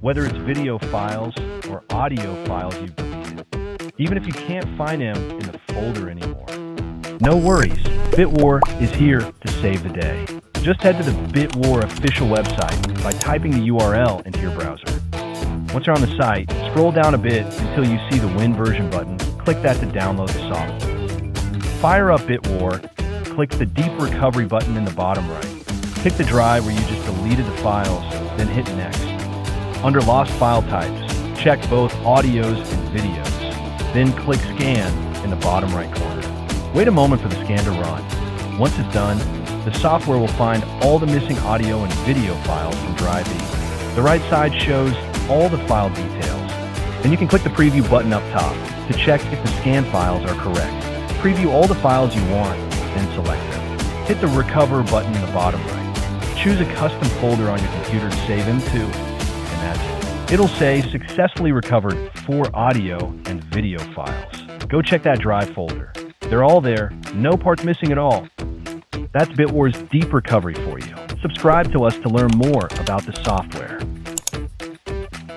whether it's video files or audio files you've deleted, even if you can't find them in the folder anymore. No worries, Bitwar is here to save the day. Just head to the Bitwar official website by typing the URL into your browser. Once you're on the site, scroll down a bit until you see the Win version button. Click that to download the software. Fire up Bitwar, click the Deep Recovery button in the bottom right. Pick the drive where you just deleted the files, then hit Next. Under Lost File Types, check both audios and videos. Then click Scan in the bottom right corner. Wait a moment for the scan to run. Once it's done, the software will find all the missing audio and video files from Drive E. The right side shows all the file details. Then you can click the Preview button up top to check if the scan files are correct. Preview all the files you want, then select them. Hit the Recover button in the bottom right. Choose a custom folder on your computer to save them to, and that's it. It'll say Successfully Recovered 4 audio and video files. Go check that Drive folder. They're all there, no parts missing at all. That's Bitwar's Deep Recovery for you. Subscribe to us to learn more about the software.